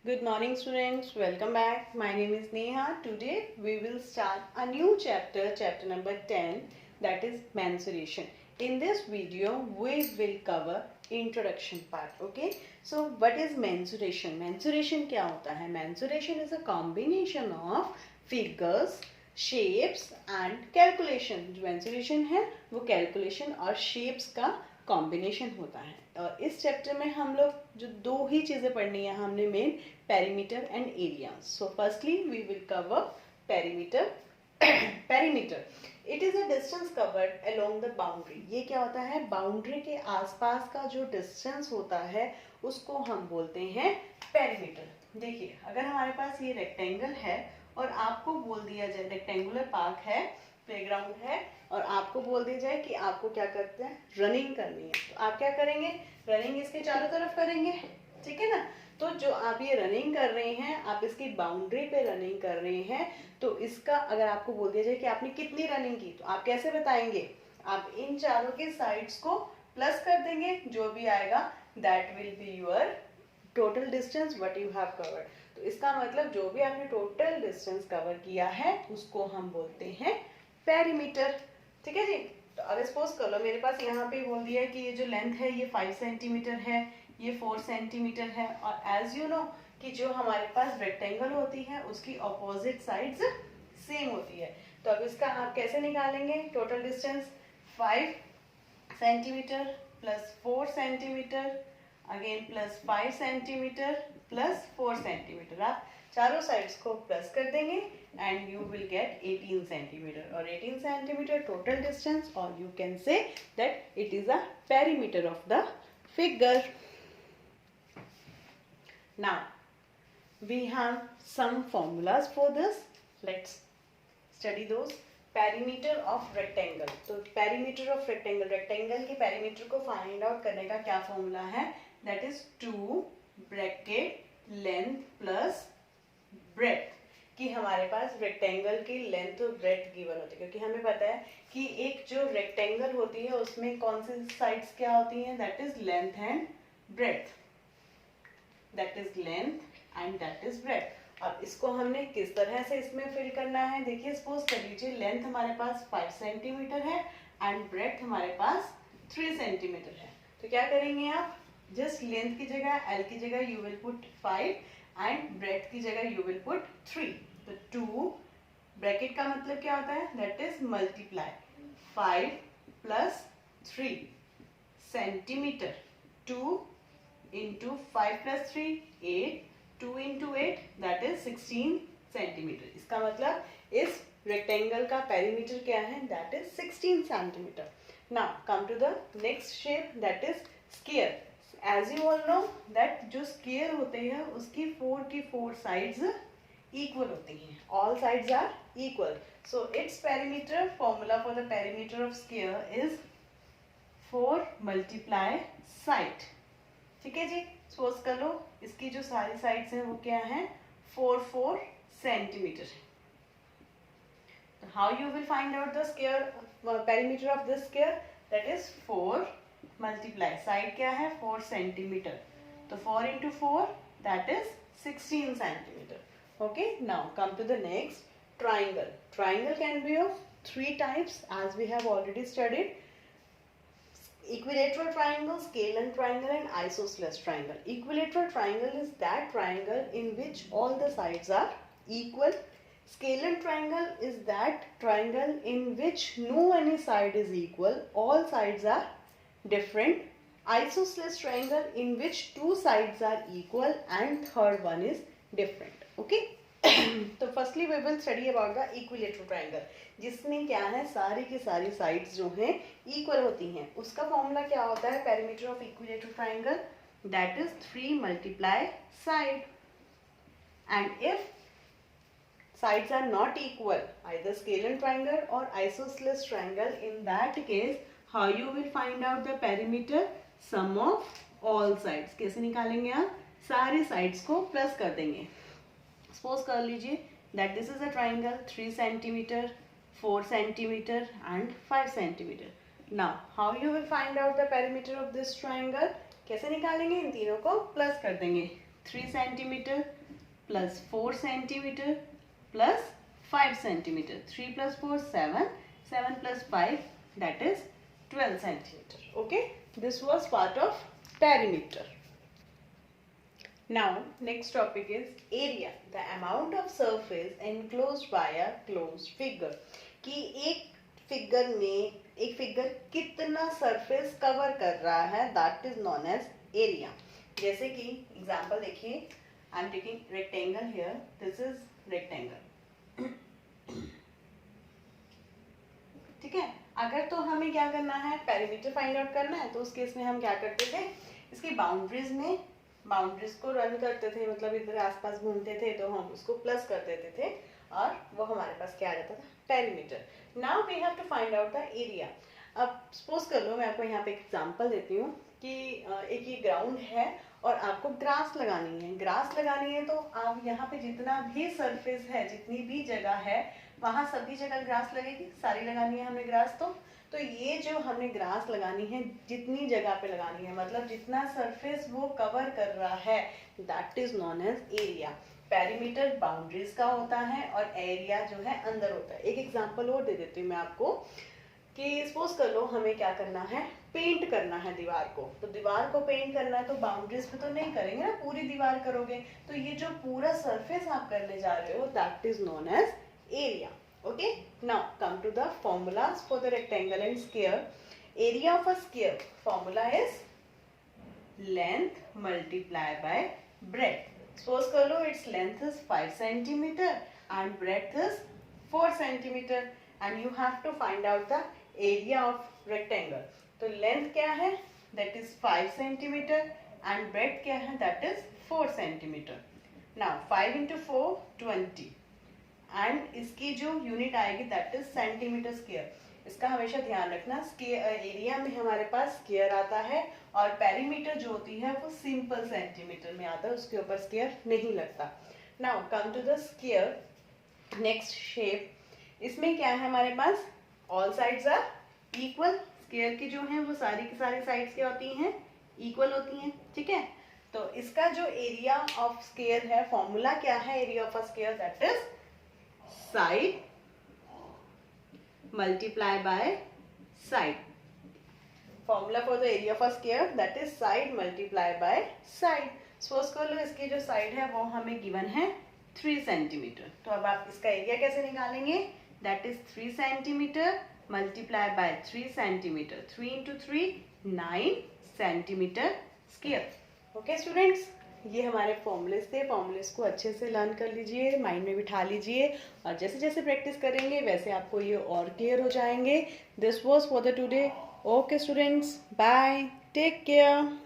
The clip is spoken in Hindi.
Good morning students, welcome back. My name is Neha. Today we will start a new chapter, chapter number 10, that is mensuration. In this video we will cover introduction part. Okay, so what is mensuration? Mensuration क्या होता है? Mensuration is a combination of figures, shapes and calculation. जो mensuration है वो calculation और shapes का कॉम्बिनेशन होता है। और इस चैप्टर में हम लोग जो दो ही चीजें पढ़नी है हमने main, perimeter and area. So firstly we will cover perimeter. Perimeter it is a distance covered along the boundary. ये क्या होता है? बाउंड्री के आसपास का जो डिस्टेंस होता है उसको हम बोलते हैं पेरीमीटर। देखिए, अगर हमारे पास ये रेक्टेंगल है और आपको बोल दिया जाए, रेक्टेंगुलर पार्क है, प्लेग्राउंड है, और आपको बोल दिया जाए कि आपको क्या करते हैं, रनिंग करनी है, तो आप क्या करेंगे? रनिंग इसके चारों तरफ करेंगे, ठीक है ना। तो जो आप ये रनिंग कर रहे हैं, आप इसकी बाउंड्री पे रनिंग कर रहे हैं, तो इसका अगर आपको बोल दिया जाए कि आपने कितनी रनिंग की, तो आप कैसे बताएंगे? आप इन चारों के साइड्स को प्लस कर देंगे, जो भी आएगा that will be your total distance what you have covered. तो इसका मतलब जो भी आपने टोटल डिस्टेंस कवर किया है उसको हम बोलते हैं पेरीमीटर, ठीक है जी। तो अगर सपोज कर लो मेरे पास यहाँ पे बोल दिया है कि ये जो लेंथ है ये 5 सेंटीमीटर है, ये 4 सेंटीमीटर है, और एज यू नो कि जो हमारे पास रेक्टेंगल होती है उसकी अपोजिट साइड्स सेम होती है। तो अब इसका आप कैसे निकालेंगे total distance? 5 centimetre plus 4 centimetre again plus 5 centimetre plus 4 centimetre, आप चारों साइड्स को प्लस कर देंगे and you will get 18 centimetre, और 18 सेंटीमीटर टोटल डिस्टेंस, और you can say that it is a perimeter of the figure. Now we have some formulas for this. Let's study those. Perimeter of rectangle. तो पेरीमीटर ऑफ रेक्टेंगल, रेक्टेंगल के पेरीमीटर को फाइंड आउट करने का क्या फॉर्मूला है? That is 2 bracket length plus breadth. कि हमारे पास रेक्टेंगल की लेंथ और ब्रेथ गिवन होती है, क्योंकि हमें पता है कि एक जो रेक्टेंगल होती है उसमें कौन सी साइड्स क्या होती हैं? That is length and breadth, that is length and that is breadth. और इसको हमने किस तरह से इसमें फिल करना है? देखिए, सपोज कर लीजिए लेंथ हमारे पास 5 सेंटीमीटर है एंड ब्रेथ हमारे पास 3 सेंटीमीटर है। तो क्या करेंगे आप? जस्ट लेंथ की जगह, एल की जगह you will put 5 and breadth की जगह यू विल पुट 3। तो 2 ब्रैकेट का मतलब क्या होता है? That is multiply 5 plus 3 centimetre, 2 into 5 plus 3 8, 2 into 8 that is 16 centimetre. इसका मतलब इस रेक्टेंगल का पेरीमीटर क्या है? That is 16 centimetre. Now come to the next shape, that is square. As you all know that जो स्क्वायर होते हैं उसकी 4 की 4 साइड्स इक्वल होती हैं, all sides are equal. So its perimeter, formula for the perimeter of square is 4 multiply side, ठीक है जी। सपोज कर लो इसकी जो सारी साइड्स हैं वो क्या है? 4 सेंटीमीटर है। तो how you will find out the square perimeter of this square? That is 4 multiply side क्या है? 4 सेंटीमीटर, तो 4 into 4 that is 16 centimetre. Okay, now come to the next, triangle. Triangle can be of 3 types as we have already studied. Equilateral triangle, scalene triangle and isosceles triangle. Equilateral triangle is that triangle in which all the sides are equal. Scalene triangle is that triangle in which no any side is equal, all sides are different. Isosceles triangle in which 2 sides are equal and third one is different. Okay. तो firstly we will study about the equilateral triangle, जिसमें क्या है, सारी की सारी साइड्स जो हैं इक्वल होती हैं। उसका फॉर्मूला क्या होता है perimeter of equilateral triangle? That is 3 multiply side, and if sides are not equal, either scalene triangle or isosceles triangle, in that case how you will find out the perimeter? Sum of all sides। कैसे निकालेंगे आप? सारी sides को प्लस कर देंगे। सपोज कर लीजिए that this is a triangle 3 centimetre, 4 centimetre and 5 centimetre. Now how you will find out the perimeter of this triangle? कैसे निकालेंगे? इन तीनों को प्लस कर देंगे। 3 centimeter plus 4 centimeter plus 5 centimeter. 3 plus 4 7, 7 plus 5 that is 12 centimeter. Okay, this was part of perimeter. Now next topic is area, the amount of surface enclosed by a closed figure. कि एक फिगर कितना सरफेस कवर कर रहा है, that is known as area. जैसे कि एग्जांपल देखिए, I am taking rectangle here, this is rectangle. ठीक है, अगर तो हमें क्या करना है, पेरीमीटर फाइंड आउट करना है, तो उस केस में हम क्या करते थे, इसकी बाउंड्रीज को रन करते थे, मतलब इधर आसपास घूमते थे तो हम उसको प्लस कर देते थे और वो हमारे पास क्या आ जाता था, perimeter. Now we have to find out the area. अब सपोज कर लो, मैं आपको यहाँ पे एक एग्जांपल देती हूँ कि एक ये ग्राउंड है और आपको ग्रास लगानी है तो आप यहाँ पे जितना भी सरफेस है, जितनी भी जगह है, वहाँ सभी जगह ग्रास लगेगी. सारी लगानी है हमने ग्रास. तो ये जो हमने ग्रास लगानी है, जितनी जगह पे लगानी है, मतलब जितना सरफेस वो कवर कर रहा है, that is known as area. Perimeter boundaries का होता है और एरिया जो है अंदर होता है. एक एग्जांपल और दे देती हूँ मैं आपको कि सपोज कर लो हमें क्या करना है, पेंट करना है दीवार को. तो दीवार को पेंट करना है तो बाउंड्रीज पे तो नहीं करेंगे ना, पूरी दीवार करोगे. तो ये जो पूरा सरफेस आप करने जा रहे हो, that is known as area. Okay, now come to the formulas for the rectangle and square. Area of a square formula is length multiplied by breadth. Suppose कर लो its length is 5 centimeter and breadth is 4 centimeter and you have to find out the area of rectangle. तो length क्या है, that is 5 centimeter and breadth क्या है, that is 4 centimeter. Now 5 into 4 20 and इसकी जो यूनिट आएगी दैट इज सेंटीमीटर स्क्वायर. इसका हमेशा ध्यान रखना, एरिया में हमारे पास स्क्वायर आता है और पेरीमीटर जो होती है वो सिंपल सेंटीमीटर में आता है, उसके ऊपर स्क्वायर नहीं लगता. Now come to the square. Next shape, इसमें क्या है हमारे पास, all sides are equal. Square की जो है वो सारी की सारी साइड्स क्या होती हैं, इक्वल होती हैं. ठीक है, तो इसका जो एरिया ऑफ स्क्वायर है, फॉर्मूला क्या है area of a square, that is side multiply by side. Formula for the area of a square, that is side multiply by side. Suppose कर लो इसकी जो साइड है वो हमें गिवन है 3 सेंटीमीटर. तो अब आप इसका एरिया कैसे निकालेंगे, that is 3 centimetre multiply by 3 centimetre. 3 into 3 9 centimetre square. Okay students, ये हमारे फॉर्मूलेस थे. फॉर्मूलेस को अच्छे से लर्न कर लीजिए, माइंड में बिठा लीजिए और जैसे जैसे प्रैक्टिस करेंगे वैसे आपको ये और क्लियर हो जाएंगे. This was for the today. Okay students, bye, take care.